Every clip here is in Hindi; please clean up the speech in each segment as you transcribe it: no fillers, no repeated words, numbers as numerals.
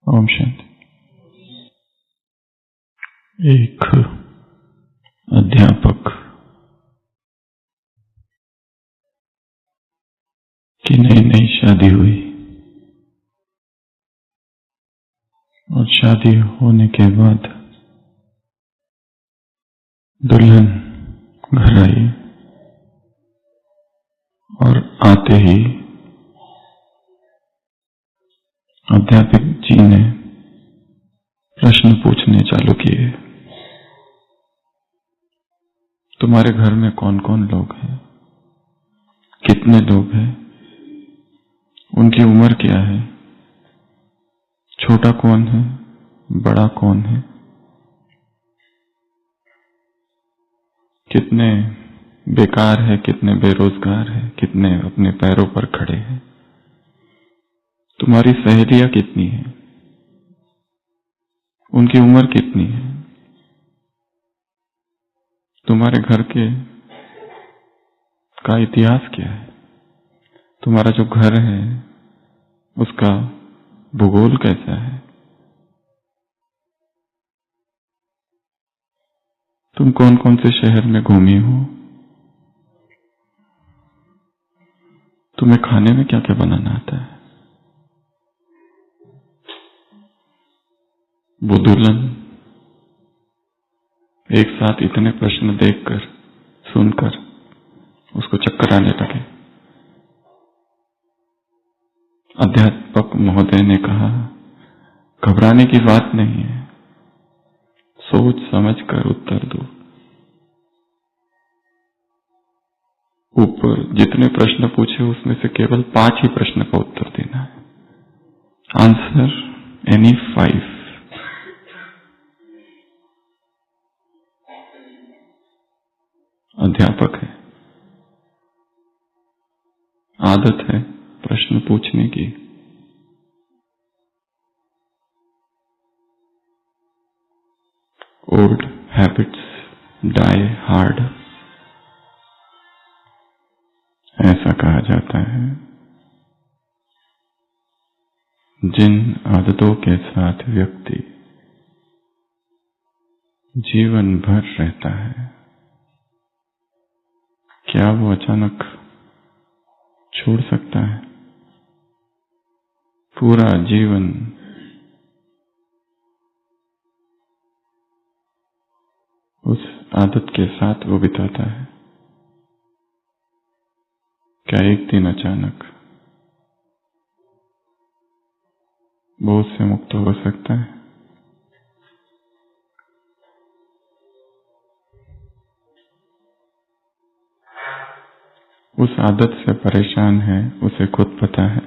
ओम शांति। एक अध्यापक की नई नई शादी हुई और शादी होने के बाद दुल्हन घर आई और आते ही अध्यापक जी ने प्रश्न पूछने चालू किए। तुम्हारे घर में कौन कौन लोग हैं, कितने लोग हैं, उनकी उम्र क्या है, छोटा कौन है, बड़ा कौन है, कितने बेकार है, कितने बेरोजगार है, कितने अपने पैरों पर खड़े हैं, तुम्हारी सहेलियां कितनी हैं, उनकी उम्र कितनी है, तुम्हारे घर के का इतिहास क्या है, तुम्हारा जो घर है उसका भूगोल कैसा है, तुम कौन कौन से शहर में घूमी हो, तुम्हें खाने में क्या क्या बनाना आता है। वो दुल्हन एक साथ इतने प्रश्न देखकर सुनकर उसको चक्कर आने लगे। अध्यापक महोदय ने कहा, घबराने की बात नहीं है, सोच समझकर उत्तर दो। ऊपर जितने प्रश्न पूछे उसमें से केवल 5 ही प्रश्न का उत्तर देना है। Answer any 5। अध्यापक है, आदत है प्रश्न पूछने की। ओल्ड हैबिट्स डाई हार्ड, ऐसा कहा जाता है। जिन आदतों के साथ व्यक्ति जीवन भर रहता है, क्या वो अचानक छोड़ सकता है? पूरा जीवन उस आदत के साथ वो बिताता है, क्या एक दिन अचानक वो उससे मुक्त हो सकता है? उस आदत से परेशान है, उसे खुद पता है,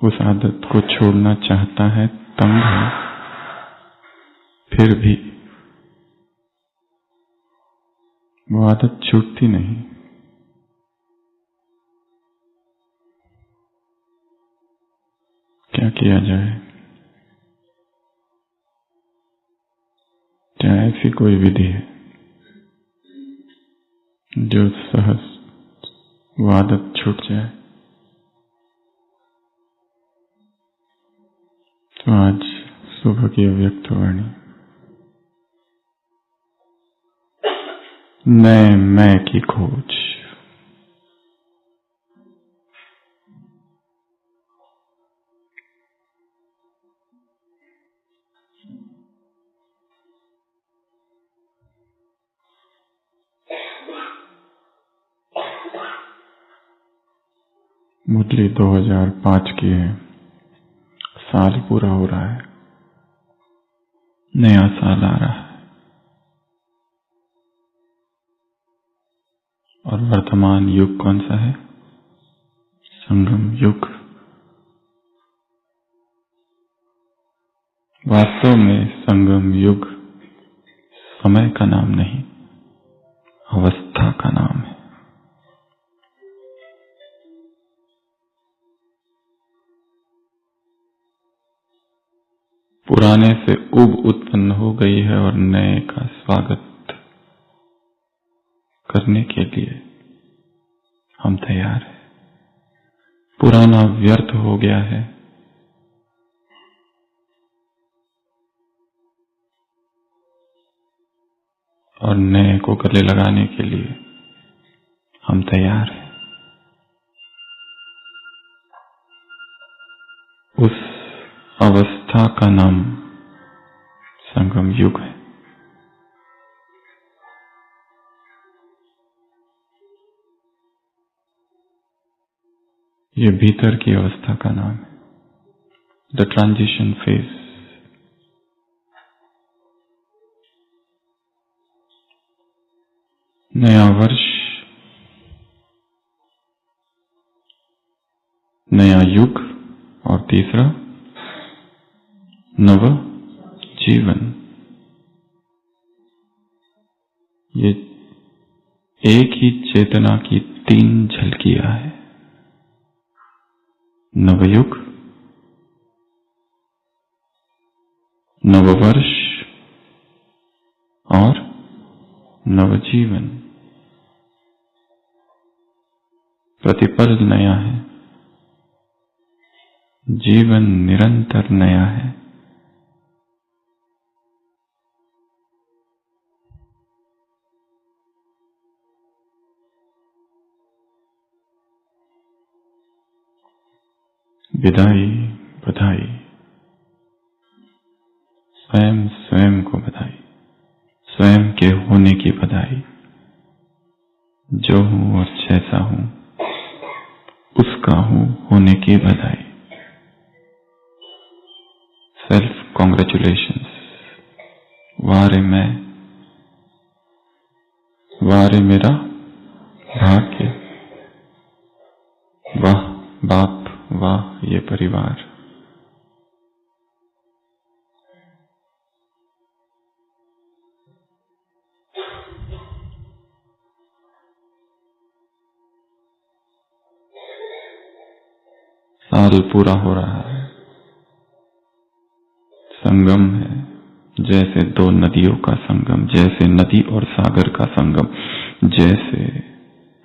उस आदत को छोड़ना चाहता है, तंग है, फिर भी वो आदत छूटती नहीं। क्या किया जाए? क्या ऐसी कोई विधि है जो सहज वो आदत छूट जाए? तो आज सुबह की अव्यक्त वाणी, नए मैं की खोज। मुरली 2005 की है, साल पूरा हो रहा है, नया साल आ रहा है और वर्तमान युग कौन सा है? संगम युग। वास्तव में संगम युग समय का नाम नहीं, अवस्था का नाम है। पुराने से उब उत्पन्न हो गई है और नए का स्वागत करने के लिए हम तैयार हैं। पुराना व्यर्थ हो गया है, और नए को गले लगाने के लिए हम तैयार हैं। उस अवस्था का नाम संगम युग है। ये भीतर की अवस्था का नाम है, द ट्रांजिशन फेज। नया वर्ष, नया युग, और तीसरा नव जीवन। ये एक ही चेतना की 3 झलकियां हैं, नवयुग, नववर्ष और नवजीवन। प्रतिपल नया है, जीवन निरंतर नया है। विदाई, बधाई, स्वयं स्वयं को बधाई, स्वयं के होने की बधाई। जो हूं और जैसा हूं उसका हूं होने की बधाई। Self congratulations. वारे मैं, वारे मेरा भाग्य, वाह बाप, वाह ये परिवार। साल पूरा हो रहा है। संगम है, जैसे 2 नदियों का संगम, जैसे नदी और सागर का संगम, जैसे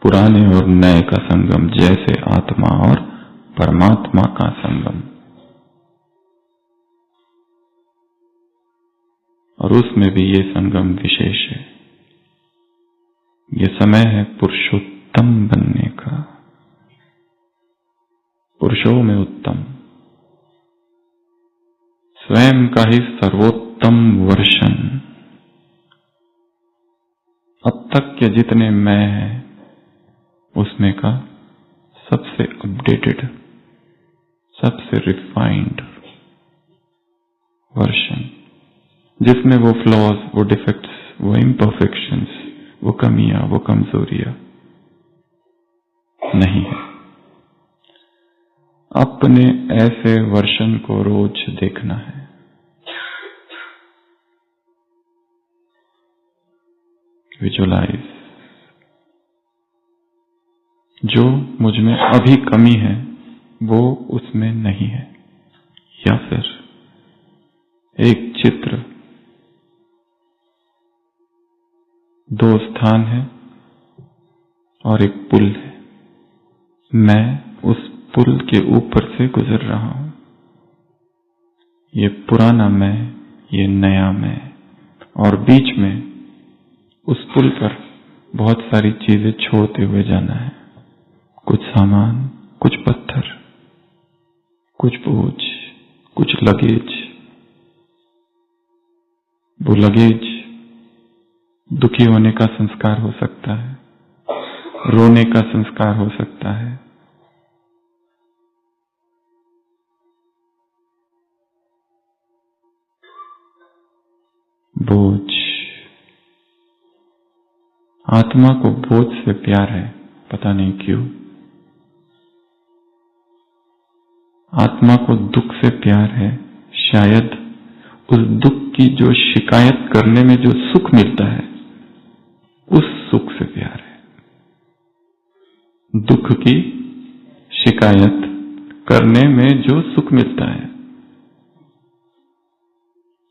पुराने और नए का संगम, जैसे आत्मा और परमात्मा का संगम। और उसमें भी ये संगम विशेष है। ये समय है पुरुषोत्तम बनने का, पुरुषों में उत्तम, स्वयं का ही सर्वोत्तम वर्षन। अब तक के जितने मैं हैं उसमें का सबसे अपडेटेड, सबसे रिफाइंड वर्षन, जिसमें वो फ्लॉज, वो डिफेक्ट्स, वो इम्परफेक्शंस, वो कमियां, वो कमजोरियां नहीं है। अपने ऐसे वर्षन को रोज देखना है। विजुअलाइज। जो मुझ में अभी कमी है वो उसमें नहीं है। या फिर एक चित्र, 2 स्थान है और एक पुल है। मैं उस पुल के ऊपर से गुजर रहा हूं। ये पुराना मैं, ये नया मैं, और बीच में उस पुल पर बहुत सारी चीजें छोड़ते हुए जाना है। कुछ सामान, कुछ पत्थर, कुछ बोझ, कुछ लगेज। वो लगेज दुखी होने का संस्कार हो सकता है, रोने का संस्कार हो सकता है, बोझ। आत्मा को बोझ से प्यार है, पता नहीं क्यों। आत्मा को दुख से प्यार है, शायद उस दुख की जो शिकायत करने में जो सुख मिलता है उस सुख से प्यार है। दुख की शिकायत करने में जो सुख मिलता है,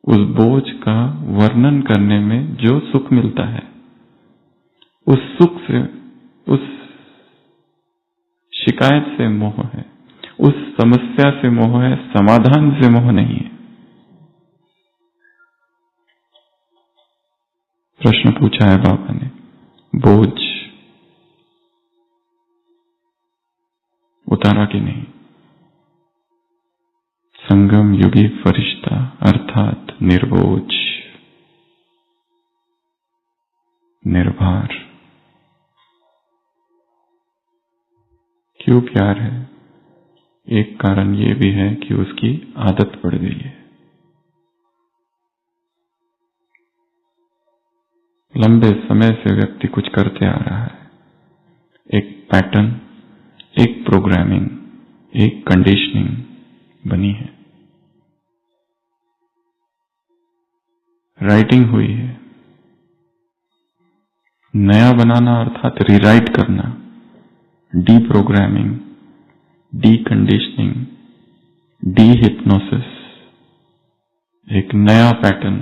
उस बोझ का वर्णन करने में जो सुख मिलता है, उस सुख से, उस शिकायत से मोह है, उस समस्या से मोह है, समाधान से मोह नहीं है। प्रश्न पूछा है बाबा ने, बोझ उतारा कि नहीं? संगम युगी फरिश्ता अर्थात निर्बोझ, निर्भर। क्यों प्यार है? एक कारण ये भी है कि उसकी आदत पड़ गई है। लंबे समय से व्यक्ति कुछ करते आ रहा है, एक पैटर्न, एक प्रोग्रामिंग, एक कंडीशनिंग बनी है, राइटिंग हुई है। नया बनाना अर्थात रीराइट करना, D programming, D conditioning, D hypnosis, एक नया पैटर्न,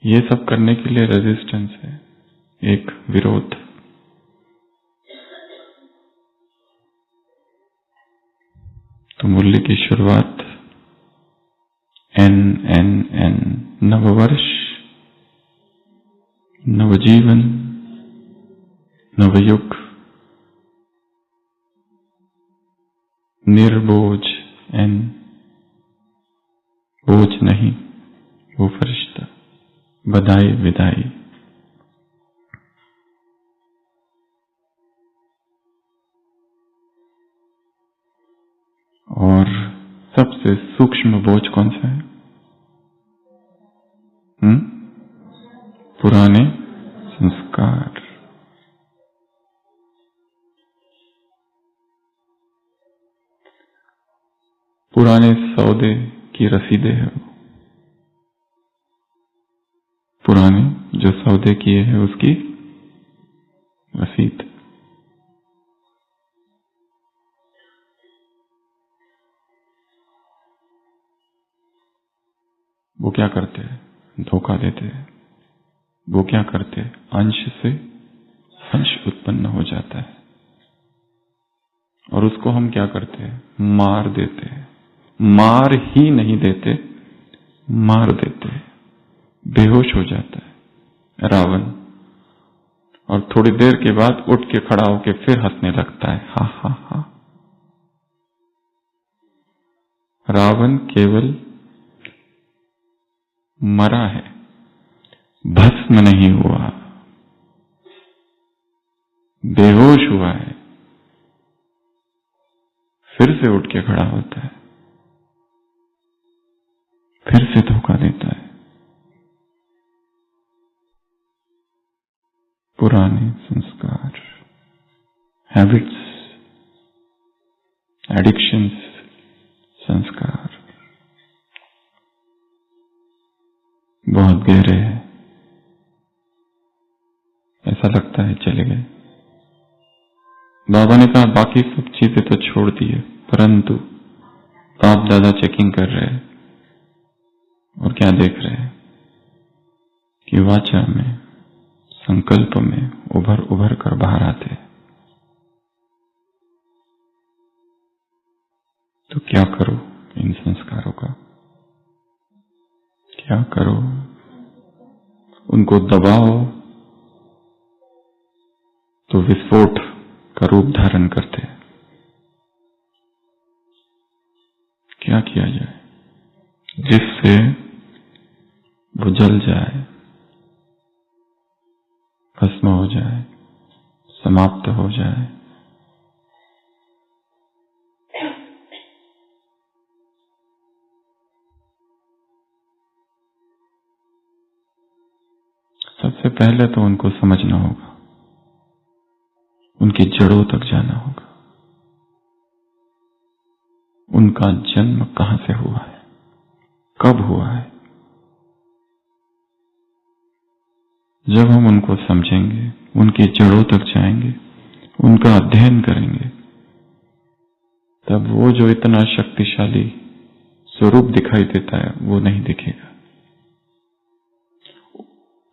ये सब करने के लिए रेजिस्टेंस है, एक विरोध। तो मुरली की शुरुआत NNN, नववर्ष, नवजीवन, नवयुग, निर्बोझ N, बोझ नहीं वो फरिश्ता, बधाई विदाई। और सबसे सूक्ष्म बोझ कौन सा है? पुराने संस्कार। पुराने सौदे की रसीदें है वो, पुराने जो सौदे किए हैं उसकी रसीद। वो क्या करते हैं? धोखा देते हैं। वो क्या करते हैं? अंश से अंश उत्पन्न हो जाता है और उसको हम क्या करते हैं? मार देते हैं। मार ही नहीं देते, मार देते हैं। बेहोश हो जाता है रावण, और थोड़ी देर के बाद उठ के खड़ा होके फिर हंसने लगता है, हा हा हा। रावण केवल मरा है, भस्म नहीं हुआ, बेहोश हुआ है, फिर से उठ के खड़ा होता है, फिर से धोखा देता है। पुराने संस्कार, हैबिट्स, एडिक्शंस, संस्कार बहुत गहरे हैं। ऐसा लगता है चले गए। बाबा ने कहा बाकी सब चीजें तो छोड़ दी है, परंतु बाप दादा चेकिंग कर रहे हैं और क्या देख रहे हैं कि वाचा में, संकल्प में उभर उभर कर बाहर आते। तो क्या करो इन संस्कारों का? क्या करो? उनको दबाओ तो विस्फोट का रूप धारण करते हैं। क्या किया जाए जिससे वो जल जाए, भस्म हो जाए, समाप्त हो जाए? सबसे पहले तो उनको समझना होगा, उनकी जड़ों तक जाना होगा। उनका जन्म कहां से हुआ है, कब हुआ है? जब हम उनको समझेंगे, उनकी जड़ों तक जाएंगे, उनका अध्ययन करेंगे, तब वो जो इतना शक्तिशाली स्वरूप दिखाई देता है वो नहीं दिखेगा।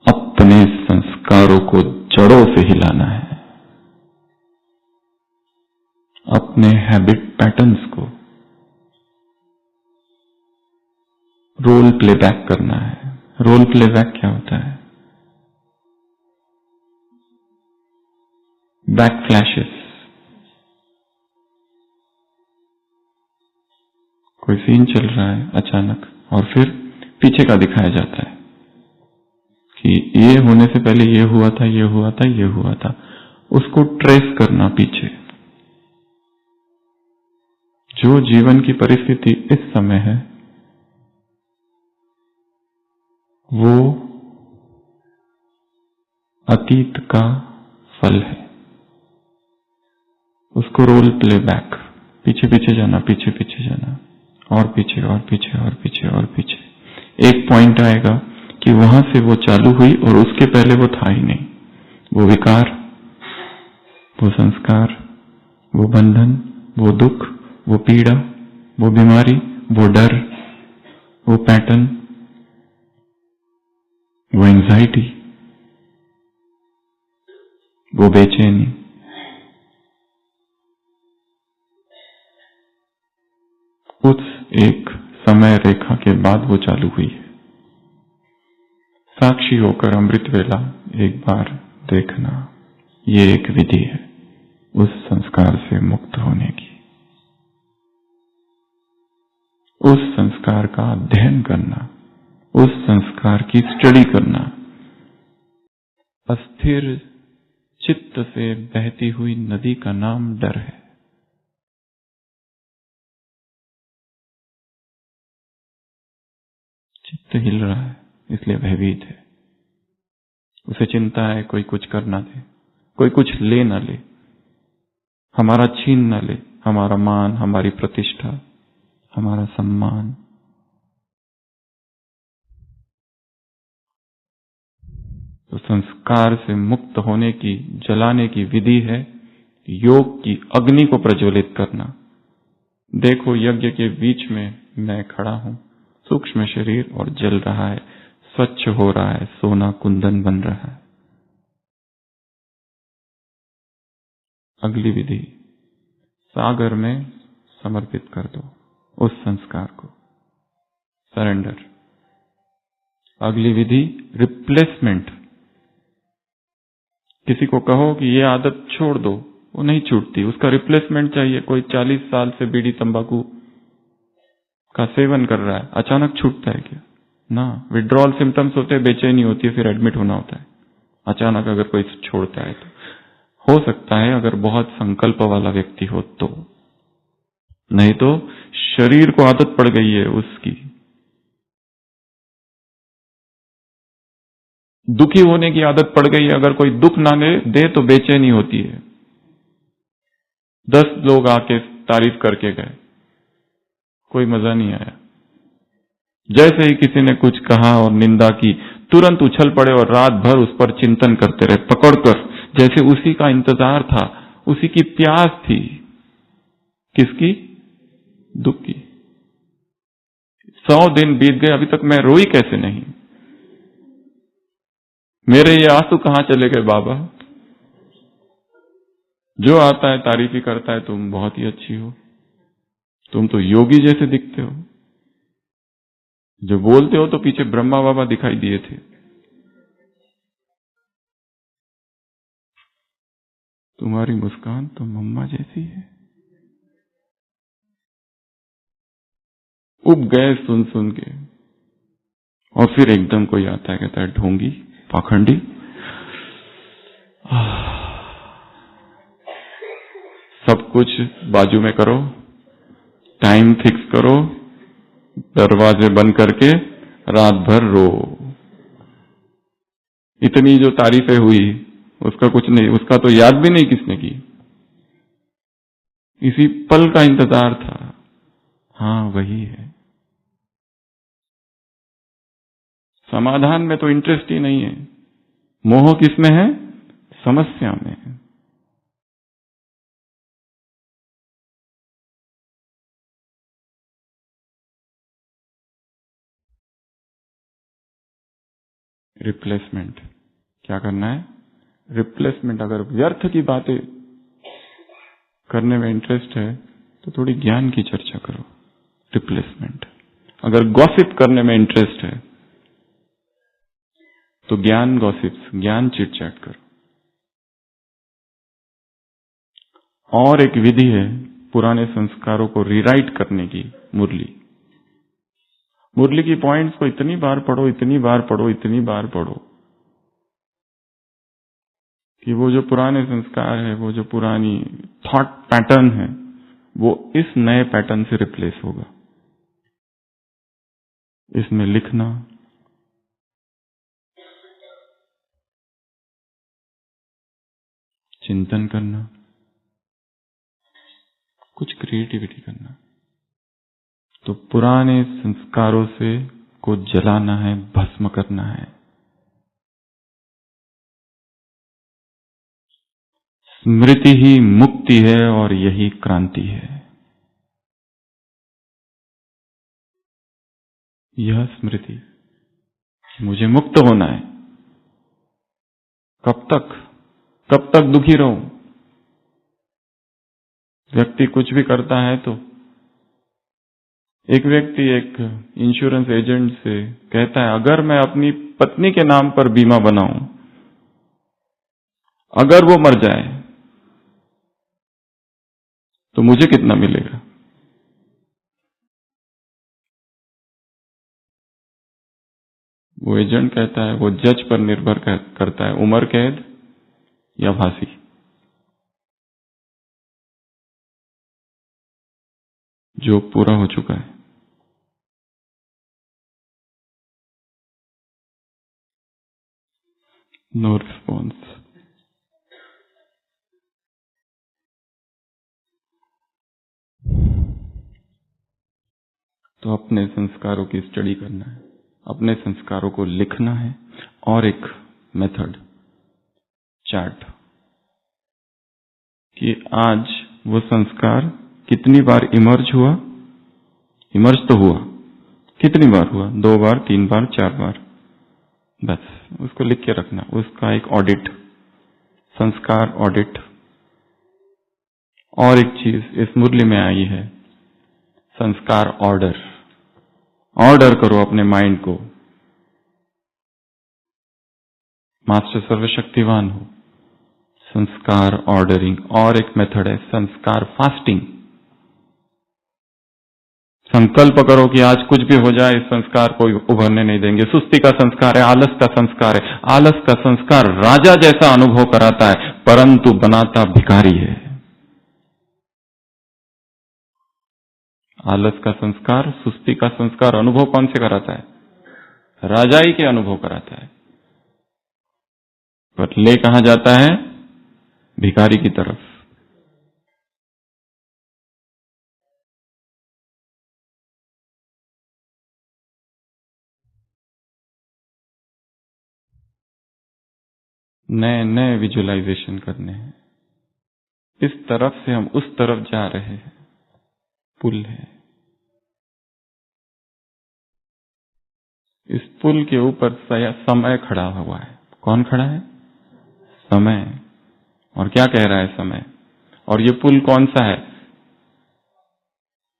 अपने संस्कारों को जड़ों से हिलाना है, अपने हैबिट पैटर्न्स को रोल प्ले बैक करना है, रोल प्ले बैक क्या होता है? Back flashes. कोई सीन चल रहा है अचानक और फिर पीछे का दिखाया जाता है कि ये होने से पहले ये हुआ था, ये हुआ था, ये हुआ था। उसको ट्रेस करना पीछे। जो जीवन की परिस्थिति इस समय है वो अतीत का फल है। उसको रोल प्ले बैक, पीछे पीछे जाना, पीछे पीछे जाना, और पीछे और पीछे और पीछे और पीछे। एक पॉइंट आएगा कि वहां से वो चालू हुई और उसके पहले वो था ही नहीं। वो विकार, वो संस्कार, वो बंधन, वो दुख, वो पीड़ा, वो बीमारी, वो डर, वो पैटर्न, वो एंजाइटी, वो बेचैनी, उस एक समय रेखा के बाद वो चालू हुई है। साक्षी होकर अमृत वेला एक बार देखना, ये एक विधि है उस संस्कार से मुक्त होने की। उस संस्कार का अध्ययन करना, उस संस्कार की स्टडी करना। अस्थिर चित्त से बहती हुई नदी का नाम डर है। चित्त हिल रहा है इसलिए भयभीत है। उसे चिंता है कोई कुछ कर ना दे, कोई कुछ ले ना ले, हमारा छीन ना ले, हमारा मान, हमारी प्रतिष्ठा, हमारा सम्मान। तो संस्कार से मुक्त होने की, जलाने की विधि है योग की अग्नि को प्रज्वलित करना। देखो यज्ञ के बीच में मैं खड़ा हूं, सूक्ष्म शरीर और जल रहा है, स्वच्छ हो रहा है, सोना कुंदन बन रहा है। अगली विधि, सागर में समर्पित कर दो उस संस्कार को, सरेंडर। अगली विधि, रिप्लेसमेंट। किसी को कहो कि ये आदत छोड़ दो, वो नहीं छूटती, उसका रिप्लेसमेंट चाहिए। कोई 40 साल से बीड़ी तंबाकू का सेवन कर रहा है, अचानक छूटता है क्या? ना, विड्रॉल सिम्टम्स होते हैं, बेचैनी होती है, फिर एडमिट होना होता है। अचानक अगर कोई छोड़ता है तो हो सकता है अगर बहुत संकल्प वाला व्यक्ति हो तो, नहीं तो शरीर को आदत पड़ गई है उसकी। दुखी होने की आदत पड़ गई है, अगर कोई दुख ना दे तो बेचैनी होती है। 10 लोग आके तारीफ करके गए, कोई मजा नहीं आया। जैसे ही किसी ने कुछ कहा और निंदा की, तुरंत उछल पड़े और रात भर उस पर चिंतन करते रहे पकड़कर, जैसे उसी का इंतजार था, उसी की प्यास थी। किसकी? दुख की। 100 दिन बीत गए, अभी तक मैं रोई कैसे नहीं? मेरे ये आंसू कहां चले गए बाबा? जो आता है तारीफ ही करता है, तुम बहुत ही अच्छी हो, तुम तो योगी जैसे दिखते हो। जो बोलते हो तो पीछे ब्रह्मा बाबा दिखाई दिए थे। तुम्हारी मुस्कान तो मम्मा जैसी है। उब गए सुन सुन के। और फिर एकदम कोई आता है, कहता है ढोंगी, पाखंडी, सब कुछ बाजू में करो, टाइम फिक्स करो, दरवाजे बंद करके रात भर रो। इतनी जो तारीफें हुई उसका कुछ नहीं, उसका तो याद भी नहीं किसने की। इसी पल का इंतजार था। हाँ वही है। समाधान में तो इंटरेस्ट ही नहीं है। मोह किसमें है? समस्या में है। रिप्लेसमेंट क्या करना है? रिप्लेसमेंट। अगर व्यर्थ की बातें करने में इंटरेस्ट है तो थोड़ी ज्ञान की चर्चा करो। रिप्लेसमेंट। अगर गॉसिप करने में इंटरेस्ट है तो ज्ञान गॉसिप्स, ज्ञान चिट-चैट करो। और एक विधि है पुराने संस्कारों को रीराइट करने की, मुरली। मुरली की पॉइंट्स को इतनी बार पढ़ो, इतनी बार पढ़ो, इतनी बार पढ़ो कि वो जो पुराने संस्कार है, वो जो पुरानी थॉट पैटर्न है, वो इस नए पैटर्न से रिप्लेस होगा। इसमें लिखना, चिंतन करना, कुछ क्रिएटिविटी करना। तो पुराने संस्कारों से को जलाना है, भस्म करना है। स्मृति ही मुक्ति है और यही क्रांति है। यह स्मृति, मुझे मुक्त होना है। कब तक? कब तक दुखी रहूं? व्यक्ति कुछ भी करता है तो एक व्यक्ति एक इंश्योरेंस एजेंट से कहता है, अगर मैं अपनी पत्नी के नाम पर बीमा बनाऊं, अगर वो मर जाए तो मुझे कितना मिलेगा? वो एजेंट कहता है, वो जज पर निर्भर करता है, उम्र कैद या फांसी। जो पूरा हो चुका है। No response. तो अपने संस्कारों की स्टडी करना है, अपने संस्कारों को लिखना है, और एक मेथड, चार्ट, कि आज वो संस्कार कितनी बार इमर्ज हुआ। इमर्ज तो हुआ, कितनी बार हुआ? 2 बार, 3 बार, 4 बार, बस उसको लिख के रखना। उसका एक ऑडिट, संस्कार ऑडिट। और एक चीज इस मुरली में आई है, संस्कार ऑर्डर। ऑर्डर करो अपने माइंड को। मास्टर सर्वशक्तिवान हो। संस्कार ऑर्डरिंग। और एक मेथड है संस्कार फास्टिंग। संकल्प करो कि आज कुछ भी हो जाए, इस संस्कार को उभरने नहीं देंगे। सुस्ती का संस्कार है, आलस का संस्कार है। आलस का संस्कार राजा जैसा अनुभव कराता है, परंतु बनाता भिखारी है। आलस का संस्कार, सुस्ती का संस्कार अनुभव कौन से कराता है? राजाई के अनुभव कराता है, पर ले कहां जाता है? भिखारी की तरफ। नए नए विजुअलाइजेशन करने हैं। इस तरफ से हम उस तरफ जा रहे हैं। पुल है, इस पुल के ऊपर समय खड़ा हुआ है। कौन खड़ा है? समय। और क्या कह रहा है समय? और ये पुल कौन सा है?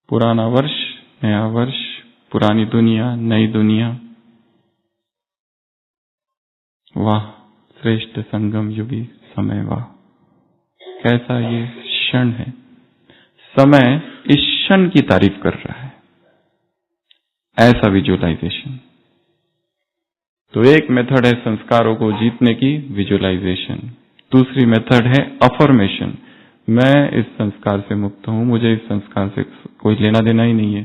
पुराना वर्ष, नया वर्ष, पुरानी दुनिया, नई दुनिया। वाह श्रेष्ठ संगम युगी समय, वाह कैसा ये क्षण है। समय इस क्षण की तारीफ कर रहा है, ऐसा विजुअलाइजेशन। तो एक मेथड है संस्कारों को जीतने की, विजुअलाइजेशन। दूसरी मेथड है अफर्मेशन। मैं इस संस्कार से मुक्त हूं, मुझे इस संस्कार से कोई लेना देना ही नहीं है,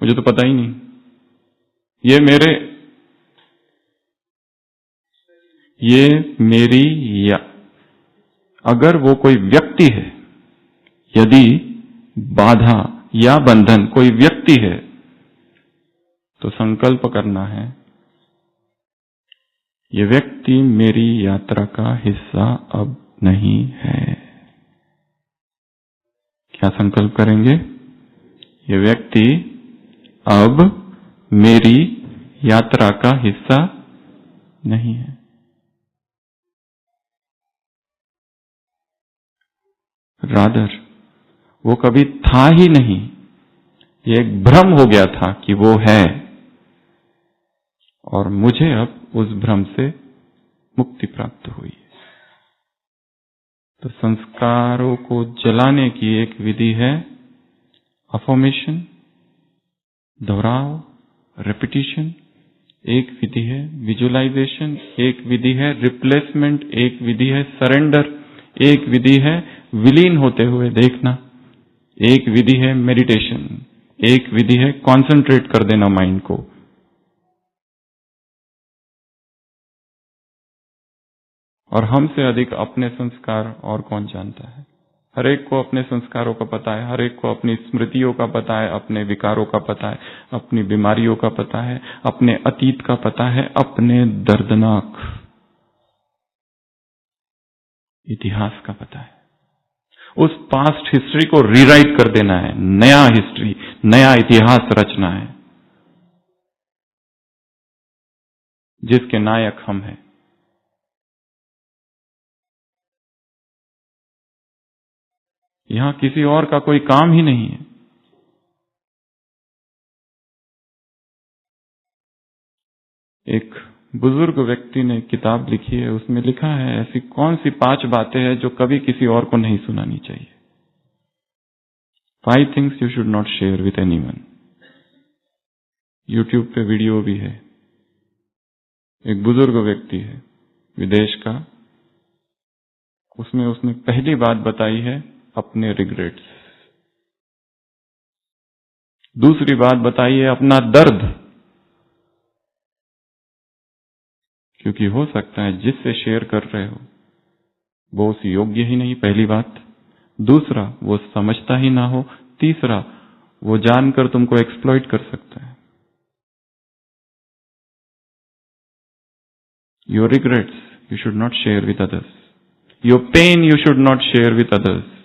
मुझे तो पता ही नहीं। ये मेरी या अगर वो कोई व्यक्ति है, यदि बाधा या बंधन कोई व्यक्ति है, तो संकल्प करना है, ये व्यक्ति मेरी यात्रा का हिस्सा अब नहीं है। क्या संकल्प करेंगे? ये व्यक्ति अब मेरी यात्रा का हिस्सा नहीं है। रादर वो कभी था ही नहीं, ये एक भ्रम हो गया था कि वो है, और मुझे अब उस भ्रम से मुक्ति प्राप्त हुई। तो संस्कारों को जलाने की एक विधि है अफर्मेशन, दोहराव, रेपिटिशन। एक विधि है विजुअलाइजेशन, एक विधि है रिप्लेसमेंट, एक विधि है सरेंडर, एक विधि है विलीन होते हुए देखना, एक विधि है मेडिटेशन, एक विधि है कंसंट्रेट कर देना माइंड को। और हमसे अधिक अपने संस्कार और कौन जानता है? हर एक को अपने संस्कारों का पता है, हर एक को अपनी स्मृतियों का पता है, अपने विकारों का पता है, अपनी बीमारियों का पता है, अपने अतीत का पता है, अपने दर्दनाक इतिहास का पता है। उस पास्ट हिस्ट्री को रीराइट कर देना है, नया हिस्ट्री, नया इतिहास रचना है जिसके नायक हम हैं। यहां किसी और का कोई काम ही नहीं है। एक बुजुर्ग व्यक्ति ने किताब लिखी है, उसमें लिखा है ऐसी कौन सी 5 बातें हैं जो कभी किसी और को नहीं सुनानी चाहिए। 5 things you should not share with anyone। YouTube पे वीडियो भी है। एक बुजुर्ग व्यक्ति है विदेश का, उसमें उसने पहली बात बताई है अपने रिग्रेट्स, दूसरी बात बताई है अपना दर्द, क्योंकि हो सकता है जिससे शेयर कर रहे हो वो उस योग्य ही नहीं, पहली बात। दूसरा, वो समझता ही ना हो। तीसरा, वो जानकर तुमको एक्सप्लॉइट कर सकता है। Your regrets you should not share with others, your pain you should not share with others.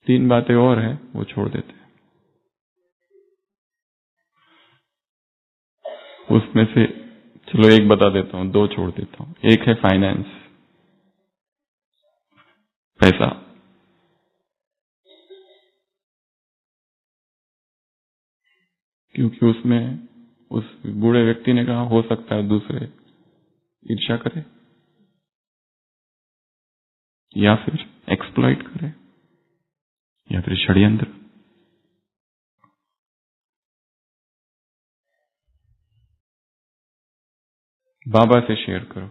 3 बातें और है, वो छोड़ देते हैं। उसमें से चलो एक बता देता हूं, 2 छोड़ देता हूं। एक है फाइनेंस, पैसा। क्योंकि उसमें उस बूढ़े व्यक्ति ने कहा हो सकता है दूसरे ईर्ष्या करे या फिर एक्सप्लॉइट करे या फिर षड्यंत्र। बाबा से शेयर करो,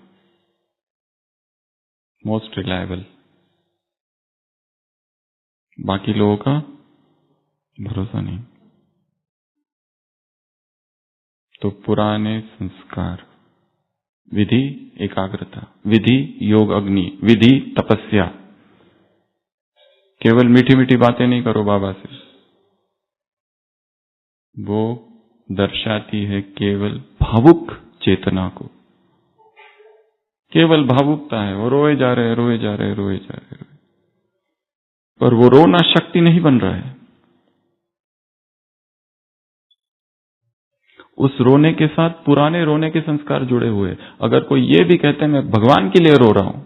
मोस्ट रिलायबल। बाकी लोगों का भरोसा नहीं। तो पुराने संस्कार, विधि एकाग्रता, विधि योग अग्नि, विधि तपस्या। केवल मीठी मीठी बातें नहीं करो बाबा से, वो दर्शाती है केवल भावुक चेतना को। केवल भावुकता है, वो रोए जा रहे, रोए जा रहे, रोए जा रहे, पर वो रोना शक्ति नहीं बन रहा है। उस रोने के साथ पुराने रोने के संस्कार जुड़े हुए। अगर कोई ये भी कहते हैं मैं भगवान के लिए रो रहा हूं,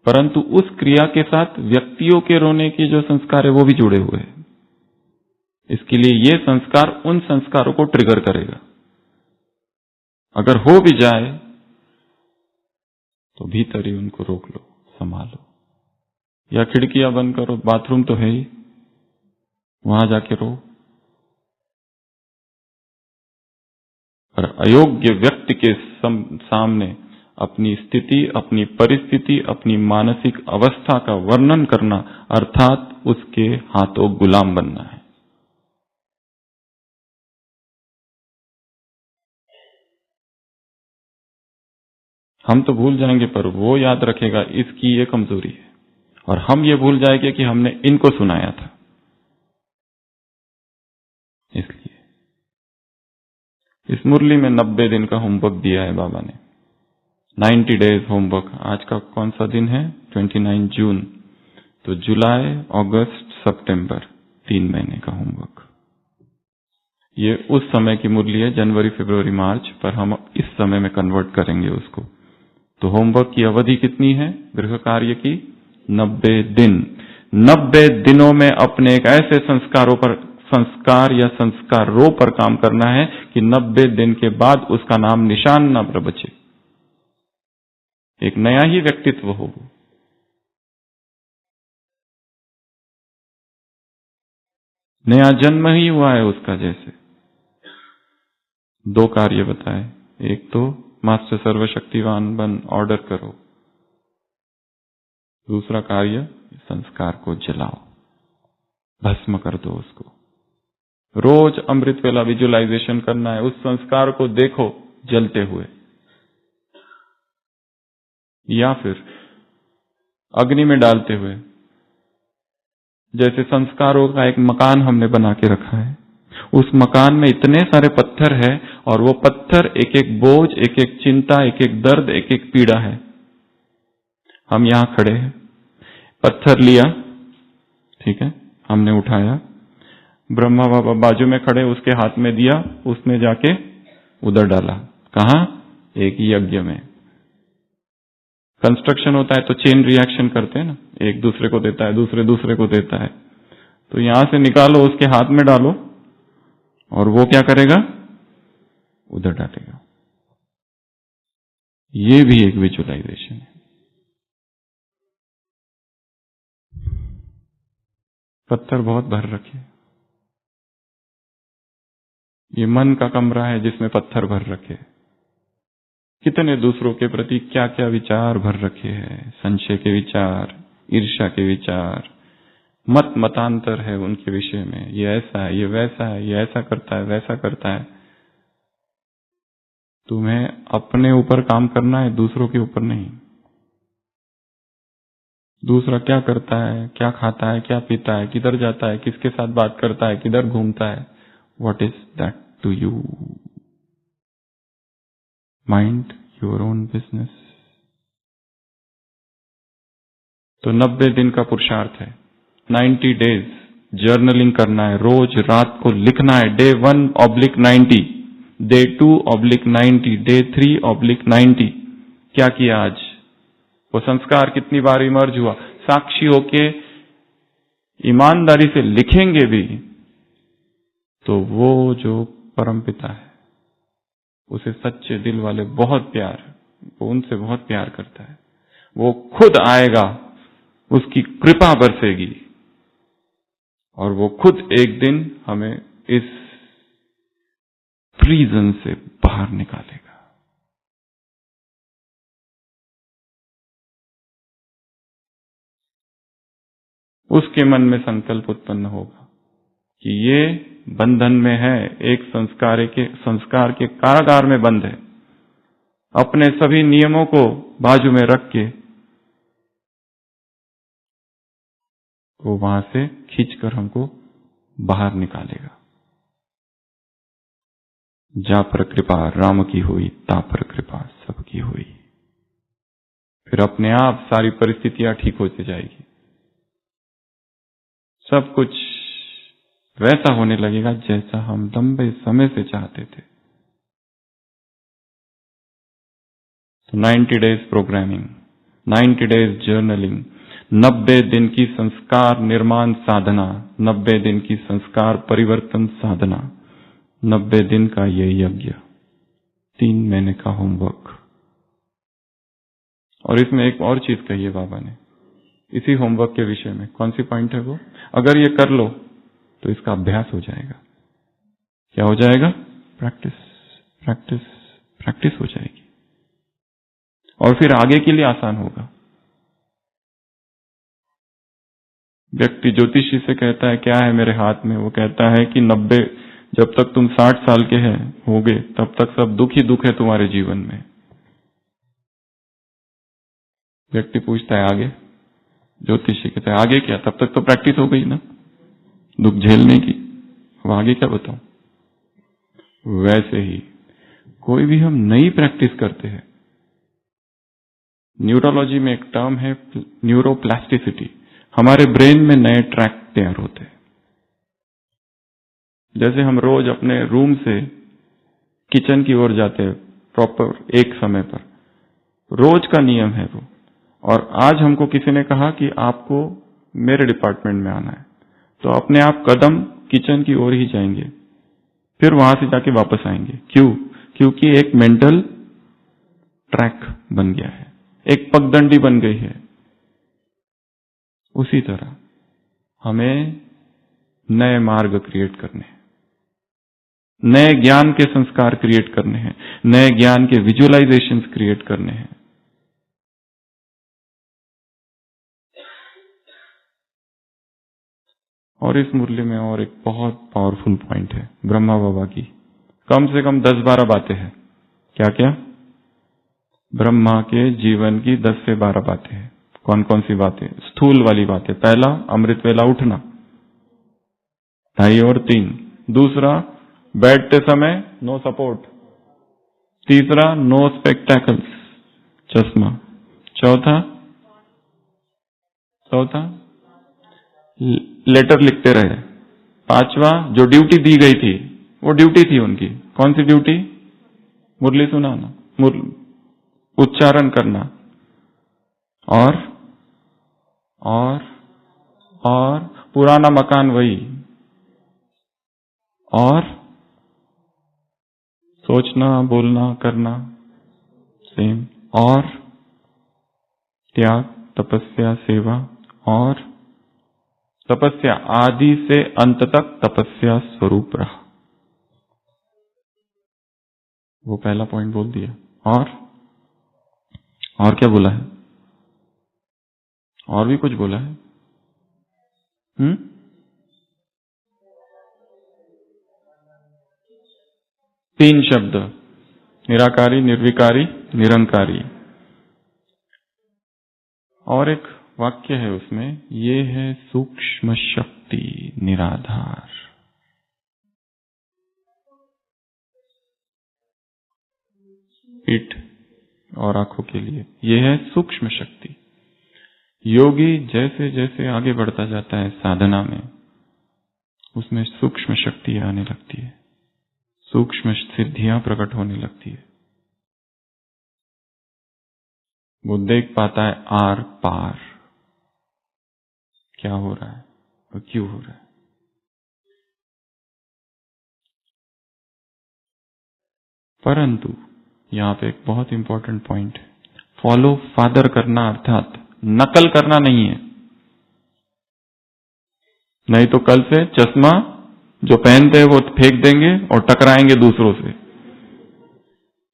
परंतु उस क्रिया के साथ व्यक्तियों के रोने के जो संस्कार है वो भी जुड़े हुए हैं। इसके लिए ये संस्कार उन संस्कारों को ट्रिगर करेगा। अगर हो भी जाए तो भीतर ही उनको रोक लो, संभालो, या खिड़कियां बंद करो, बाथरूम तो है ही, वहां जाके रो। और अयोग्य व्यक्ति के सामने अपनी स्थिति, अपनी परिस्थिति, अपनी मानसिक अवस्था का वर्णन करना अर्थात उसके हाथों गुलाम बनना है। हम तो भूल जाएंगे पर वो याद रखेगा इसकी ये कमजोरी है, और हम ये भूल जाएंगे कि हमने इनको सुनाया था। इसलिए इस मुरली में 90 दिन का होमवर्क दिया है बाबा ने, 90 डेज होमवर्क। आज का कौन सा दिन है? 29 जून। तो जुलाई, अगस्त, सितंबर, 3 महीने का होमवर्क। ये उस समय की मुरली है, जनवरी, फरवरी, मार्च, पर हम इस समय में कन्वर्ट करेंगे उसको। तो होमवर्क की अवधि कितनी है गृह कार्य की? 90 दिन। 90 दिनों में अपने एक ऐसे संस्कारों पर संस्कार या संस्कारों पर काम करना है कि 90 दिन के बाद उसका नाम निशान न बचे, एक नया ही व्यक्तित्व हो वो। नया जन्म ही हुआ है उसका। जैसे 2 कार्य बताए, एक तो मास्टर सर्वशक्तिवान बन ऑर्डर करो, दूसरा कार्य संस्कार को जलाओ, भस्म कर दो उसको। रोज अमृत वेला विजुअलाइजेशन करना है, उस संस्कार को देखो जलते हुए, या फिर अग्नि में डालते हुए। जैसे संस्कारों का एक मकान हमने बना के रखा है, उस मकान में इतने सारे पत्थर है और वो पत्थर एक एक बोझ, एक एक चिंता, एक एक दर्द, एक एक पीड़ा है। हम यहां खड़े हैं, पत्थर लिया, ठीक है, हमने उठाया, ब्रह्मा बाबा बाजू में खड़े, उसके हाथ में दिया, उसने जाके उधर डाला। कहां? एक यज्ञ में। कंस्ट्रक्शन होता है तो चेन रिएक्शन करते हैं ना, एक दूसरे को देता है, दूसरे को देता है। तो यहां से निकालो, उसके हाथ में डालो और वो क्या करेगा? उधर डालेगा। ये भी एक विजुअलाइजेशन है। पत्थर बहुत भर रखे, ये मन का कमरा है जिसमें पत्थर भर रखे। कितने दूसरों के प्रति क्या क्या विचार भर रखे हैं, संशय के विचार, ईर्ष्या के विचार, मतांतर है उनके विषय में, ये ऐसा है, ये वैसा है, ये ऐसा करता है, वैसा करता है। तुम्हें अपने ऊपर काम करना है, दूसरों के ऊपर नहीं। दूसरा क्या करता है, क्या खाता है, क्या पीता है, किधर जाता है, किसके साथ बात करता है, किधर घूमता है, what is that to you? Mind your own business. तो 90 दिन का पुरुषार्थ है, 90 डेज जर्नलिंग करना है, रोज रात को लिखना है। Day 1/90, day 2/90, day 3/90। क्या किया आज? वो संस्कार कितनी बार इमर्ज हुआ? साक्षी होके ईमानदारी से लिखेंगे भी तो वो जो परमपिता है, उसे सच्चे दिल वाले बहुत प्यार, वो उनसे बहुत प्यार करता है, वो खुद आएगा, उसकी कृपा बरसेगी और वो खुद एक दिन हमें इस प्रिजन से बाहर निकालेगा। उसके मन में संकल्प उत्पन्न होगा कि ये बंधन में है, एक संस्कार के कारागार में बंद है। अपने सभी नियमों को बाजू में रख के वो वहां से खींचकर हमको बाहर निकालेगा। जा पर कृपा राम की हुई, ता पर कृपा सबकी हुई। फिर अपने आप सारी परिस्थितियां ठीक होती जाएगी, सब कुछ वैसा होने लगेगा जैसा हम लंबे समय से चाहते थे। तो 90 डेज प्रोग्रामिंग, 90 डेज जर्नलिंग, 90 दिन की संस्कार निर्माण साधना, 90 दिन की संस्कार परिवर्तन साधना, 90 दिन का ये यज्ञ, 3 महीने का होमवर्क। और इसमें एक और चीज कही है बाबा ने इसी होमवर्क के विषय में। कौन सी पॉइंट है वो? अगर ये कर लो तो इसका अभ्यास हो जाएगा। क्या हो जाएगा? प्रैक्टिस, प्रैक्टिस, प्रैक्टिस हो जाएगी और फिर आगे के लिए आसान होगा। व्यक्ति ज्योतिषी से कहता है क्या है मेरे हाथ में? वो कहता है कि 90, जब तक तुम 60 साल के होगे तब तक सब दुख ही दुख है तुम्हारे जीवन में। व्यक्ति पूछता है आगे? ज्योतिषी कहता है आगे क्या? तब तक तो प्रैक्टिस हो गई ना दुख झेलने की, अब आगे क्या बताऊं? वैसे ही कोई भी हम नई प्रैक्टिस करते हैं, न्यूरोलॉजी में एक टर्म है न्यूरोप्लास्टिसिटी, हमारे ब्रेन में नए ट्रैक तैयार होते हैं। जैसे हम रोज अपने रूम से किचन की ओर जाते हैं प्रॉपर एक समय पर, रोज का नियम है वो। और आज हमको किसी ने कहा कि आपको मेरे डिपार्टमेंट में आना है, तो अपने आप कदम किचन की ओर ही जाएंगे, फिर वहां से जाके वापस आएंगे। क्यों? क्योंकि एक मेंटल ट्रैक बन गया है, एक पगडंडी बन गई है। उसी तरह हमें नए मार्ग क्रिएट करने हैं, नए ज्ञान के संस्कार क्रिएट करने हैं, नए ज्ञान के विजुअलाइजेशंस क्रिएट करने हैं। और इस मुरली में और एक बहुत पावरफुल पॉइंट है ब्रह्मा बाबा की, कम से कम 10-12 बातें हैं। क्या क्या? ब्रह्मा के जीवन की 10 से 12 बातें हैं। कौन कौन सी बातें? स्थूल वाली बातें। पहला, अमृत वेला उठना, 2.5 और 3। दूसरा, बैठते समय नो सपोर्ट। तीसरा, नो स्पेक्टेकल्स, चश्मा। चौथा लेटर लिखते रहे। पांचवा, जो ड्यूटी दी गई थी वो ड्यूटी थी उनकी। कौन सी ड्यूटी? मुरली सुनाना, उच्चारण करना। और पुराना मकान वही, और सोचना, बोलना, करना सेम। और त्याग, तपस्या, सेवा। और तपस्या आदि से अंत तक तपस्या स्वरूप रहा। वो पहला पॉइंट बोल दिया। और क्या बोला है? और भी कुछ बोला है? 3 शब्द, निराकारी, निर्विकारी, निरंकारी। और एक वाक्य है उसमें, ये है सूक्ष्म शक्ति निराधार। पीठ और आंखों के लिए ये है सूक्ष्म शक्ति। योगी जैसे जैसे आगे बढ़ता जाता है साधना में, उसमें सूक्ष्म शक्ति आने लगती है, सूक्ष्म सिद्धियां प्रकट होने लगती है। वो देख पाता है आर पार क्या हो रहा है और क्यों हो रहा है। परंतु यहां पे एक बहुत इंपॉर्टेंट पॉइंट है, फॉलो फादर करना अर्थात नकल करना नहीं है। नहीं तो कल से चश्मा जो पहनते हैं वो फेंक देंगे और टकराएंगे दूसरों से।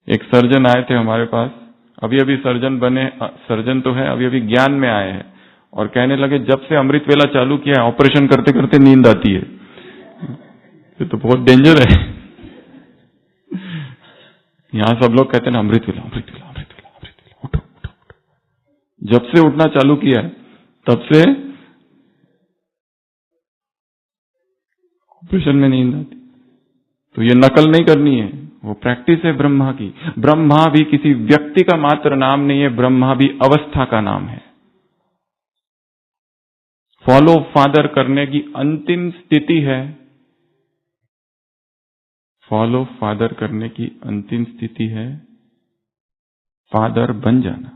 एक सर्जन आए थे हमारे पास, अभी अभी सर्जन बने, सर्जन तो है, अभी अभी ज्ञान में आए हैं, और कहने लगे जब से अमृत वेला चालू किया है ऑपरेशन करते करते नींद आती है। ये तो बहुत डेंजर है। यहां सब लोग कहते हैं अमृत वेला, अमृत वेला, अमृत वेला, अमृत वेला, उठो उठो उठो। जब से उठना चालू किया है तब से ऑपरेशन में नींद आती। तो ये नकल नहीं करनी है, वो प्रैक्टिस है ब्रह्मा की। ब्रह्मा भी किसी व्यक्ति का मात्र नाम नहीं है, ब्रह्मा भी अवस्था का नाम है। फॉलो फादर करने की अंतिम स्थिति है, फॉलो फादर करने की अंतिम स्थिति है फादर बन जाना,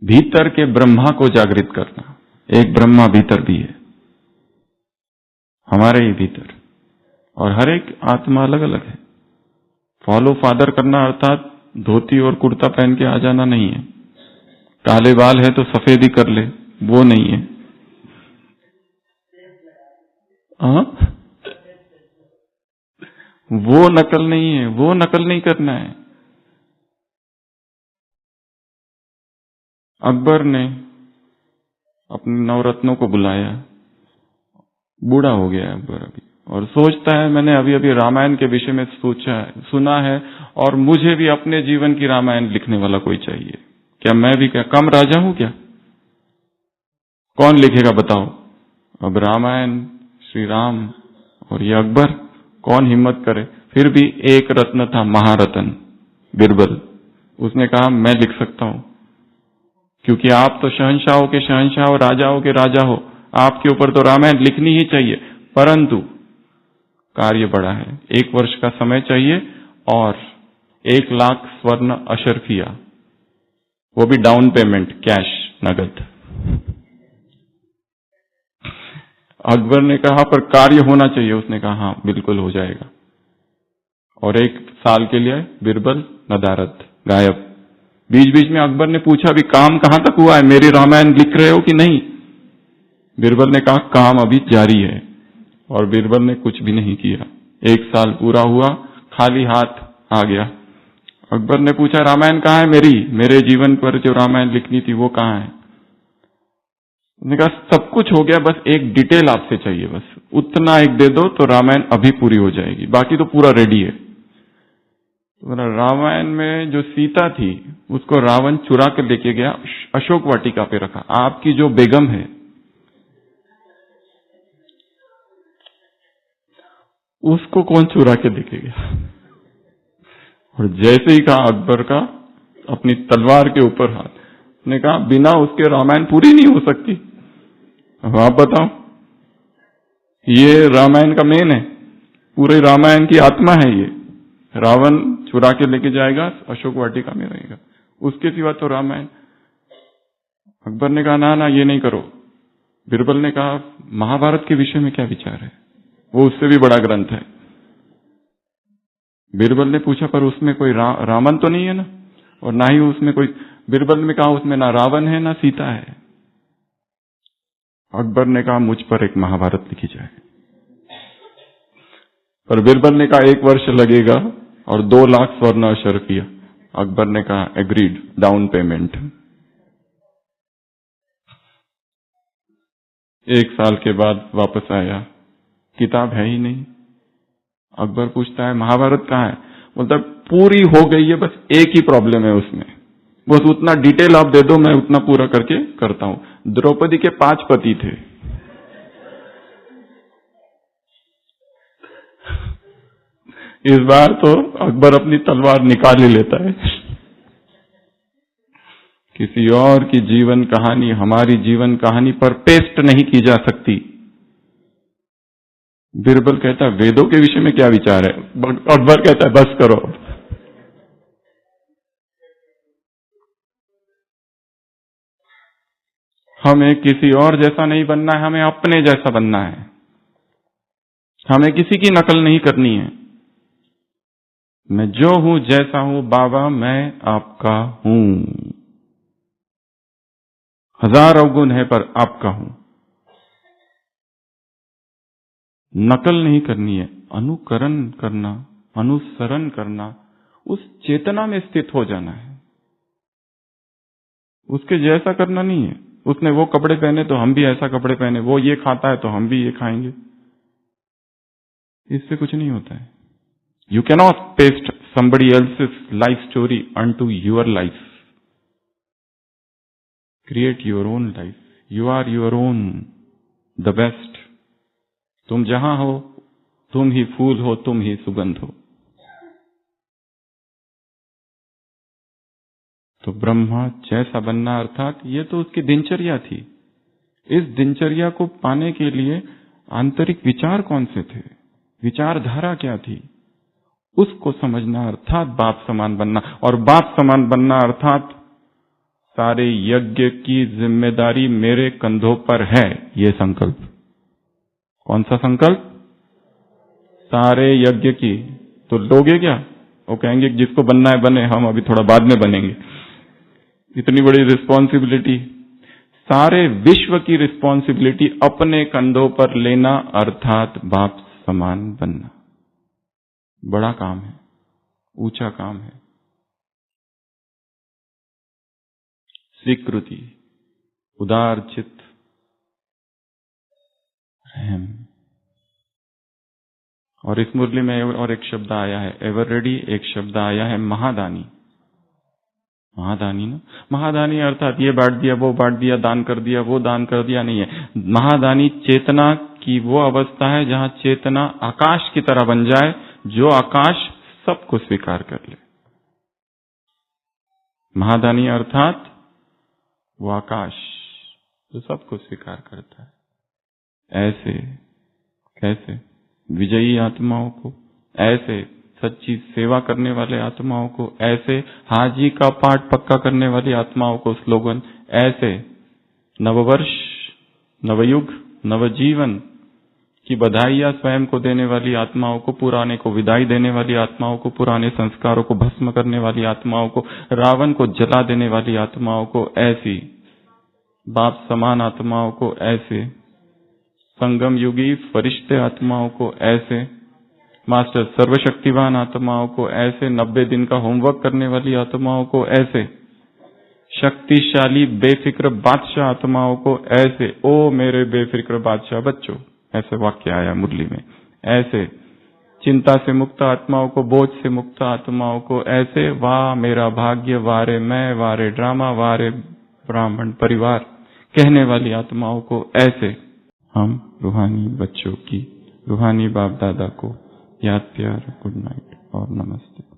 भीतर के ब्रह्मा को जागृत करना। एक ब्रह्मा भीतर भी है, हमारे ही भीतर, और हर एक आत्मा अलग अलग है। फॉलो फादर करना अर्थात धोती और कुर्ता पहन के आ जाना नहीं है, काले बाल है तो सफेद ही कर ले, वो नहीं है। वो नकल नहीं है, वो नकल नहीं करना है। अकबर ने अपने नवरत्नों को बुलाया, बूढ़ा हो गया है अकबर अभी, और सोचता है मैंने अभी अभी रामायण के विषय में सोचा है, सुना है, और मुझे भी अपने जीवन की रामायण लिखने वाला कोई चाहिए। क्या मैं भी क्या कम राजा हूं क्या? कौन लिखेगा बताओ? अब रामायण, श्री राम और ये अकबर, कौन हिम्मत करे? फिर भी एक रत्न था, महारत्न बिरबल, उसने कहा मैं लिख सकता हूं, क्योंकि आप तो शहंशाहों के शहंशाह और राजाओं के राजा हो, आपके ऊपर तो रामायण लिखनी ही चाहिए। परंतु कार्य बड़ा है, 1 वर्ष का समय चाहिए और 1 लाख स्वर्ण अशर्फिया, वो भी डाउन पेमेंट, कैश, नगद। अकबर ने कहा पर कार्य होना चाहिए। उसने कहा हाँ बिल्कुल हो जाएगा। और 1 साल के लिए बिरबल नदारद गायब। बीच बीच में अकबर ने पूछा भी काम कहां तक हुआ है, मेरी रामायण लिख रहे हो कि नहीं? बिरबल ने कहा काम अभी जारी है। और बिरबल ने कुछ भी नहीं किया। 1 साल पूरा हुआ, खाली हाथ आ गया। अकबर ने पूछा रामायण कहाँ है मेरी, मेरे जीवन पर जो रामायण लिखनी थी वो कहाँ है? उसने कहा सब कुछ हो गया, बस एक डिटेल आपसे चाहिए, बस उतना एक दे दो तो रामायण अभी पूरी हो जाएगी, बाकी तो पूरा रेडी है। तो रामायण में जो सीता थी उसको रावण चुरा कर लेके गया, अशोक वाटिका पे रखा। आपकी जो बेगम है उसको कौन चुरा के लेके गया? और जैसे ही कहा अकबर का अपनी तलवार के ऊपर हाथ, ने कहा बिना उसके रामायण पूरी नहीं हो सकती। अब आप बताओ, ये रामायण का मेन है, पूरे रामायण की आत्मा है ये। रावण चुरा के लेके जाएगा, अशोक वाटिका में रहेगा, उसके सिवा तो रामायण। अकबर ने कहा ना ना ये नहीं करो। बिरबल ने कहा महाभारत के विषय में क्या विचार है, वो उससे भी बड़ा ग्रंथ है। बिरबल ने पूछा पर उसमें कोई रावण तो नहीं है ना, और ना ही उसमें कोई, बिरबल ने कहा उसमें ना रावण है ना सीता है। अकबर ने कहा मुझ पर एक महाभारत लिखी जाए। पर बिरबल ने कहा 1 वर्ष लगेगा और 2 लाख स्वर्ण अशर किया। अकबर ने कहा एग्रीड, डाउन पेमेंट। 1 साल के बाद वापस आया, किताब है ही नहीं। अकबर पूछता है महाभारत कहाँ है? बोलता है पूरी हो गई है, बस एक ही प्रॉब्लम है उसमें, बस उतना डिटेल आप दे दो, मैं उतना पूरा करके करता हूं। द्रौपदी के 5 पति थे। इस बार तो अकबर अपनी तलवार निकाल ही लेता है। किसी और की जीवन कहानी हमारी जीवन कहानी पर पेस्ट नहीं की जा सकती। बिरबल कहता है वेदों के विषय में क्या विचार है? अकबर कहता है बस करो। हमें किसी और जैसा नहीं बनना है, हमें अपने जैसा बनना है। हमें किसी की नकल नहीं करनी है। मैं जो हूं जैसा हूं बाबा, मैं आपका हूं। 1000 अवगुण है पर आपका हूं। नकल नहीं करनी है, अनुकरण करना, अनुसरण करना, उस चेतना में स्थित हो जाना है। उसके जैसा करना नहीं है। उसने वो कपड़े पहने तो हम भी ऐसा कपड़े पहने, वो ये खाता है तो हम भी ये खाएंगे, इससे कुछ नहीं होता है। You cannot paste somebody else's life story onto your life. Create your own life. You are your own, the best. तुम जहां हो, तुम ही फूल हो, तुम ही सुगंध हो। तो ब्रह्मा जैसा बनना, अर्थात ये तो उसकी दिनचर्या थी। इस दिनचर्या को पाने के लिए आंतरिक विचार कौन से थे, विचारधारा क्या थी, उसको समझना अर्थात बाप समान बनना। और बाप समान बनना अर्थात सारे यज्ञ की जिम्मेदारी मेरे कंधों पर है, ये संकल्प। कौन सा संकल्प? सारे यज्ञ की। तो लोगे क्या? वो कहेंगे जिसको बनना है बने, हम अभी थोड़ा बाद में बनेंगे। इतनी बड़ी रिस्पॉन्सिबिलिटी, सारे विश्व की रिस्पॉन्सिबिलिटी अपने कंधों पर लेना अर्थात बाप समान बनना। बड़ा काम है, ऊंचा काम है। स्वीकृति, उदार चित्त, रहम। और इस मुरली में और एक शब्द आया है एवर रेडी, एक शब्द आया है महादानी। महादानी ना, महादानी अर्थात ये बांट दिया, वो बांट दिया, दान कर दिया, वो दान कर दिया नहीं है। महादानी चेतना की वो अवस्था है जहां चेतना आकाश की तरह बन जाए, जो आकाश सबको स्वीकार कर ले। महादानी अर्थात वो आकाश जो सबको स्वीकार करता है। ऐसे कैसे? विजयी आत्माओं को, ऐसे सच्ची सेवा करने वाले आत्माओं को, ऐसे हाजी का पाठ पक्का करने वाली आत्माओं को स्लोगन, ऐसे नववर्ष, नवयुग, नवजीवन, कि बधाइयां स्वयं को देने वाली आत्माओं को, पुराने को विदाई देने वाली आत्माओं को, पुराने संस्कारों को भस्म करने वाली आत्माओं को, रावण को जला देने वाली आत्माओं को ऐसी, बाप समान आत्माओं को ऐसे, संगम युगी फरिश्ते आत्माओं को ऐसे, मास्टर सर्वशक्तिवान आत्माओं को ऐसे, 90 दिन का होमवर्क करने वाली आत्माओं को ऐसे, शक्तिशाली बेफिक्र बादशाह आत्माओं को ऐसे, ओ मेरे बेफिक्र बादशाह बच्चों, ऐसे वाक्य आया मुरली में, ऐसे चिंता से मुक्त आत्माओं को, बोझ से मुक्त आत्माओं को ऐसे, वाह मेरा भाग्य, वारे मैं, वारे ड्रामा, वारे ब्राह्मण परिवार कहने वाली आत्माओं को ऐसे। हम रूहानी बच्चों की, रूहानी बाप दादा को याद, प्यार, गुड नाइट और नमस्ते।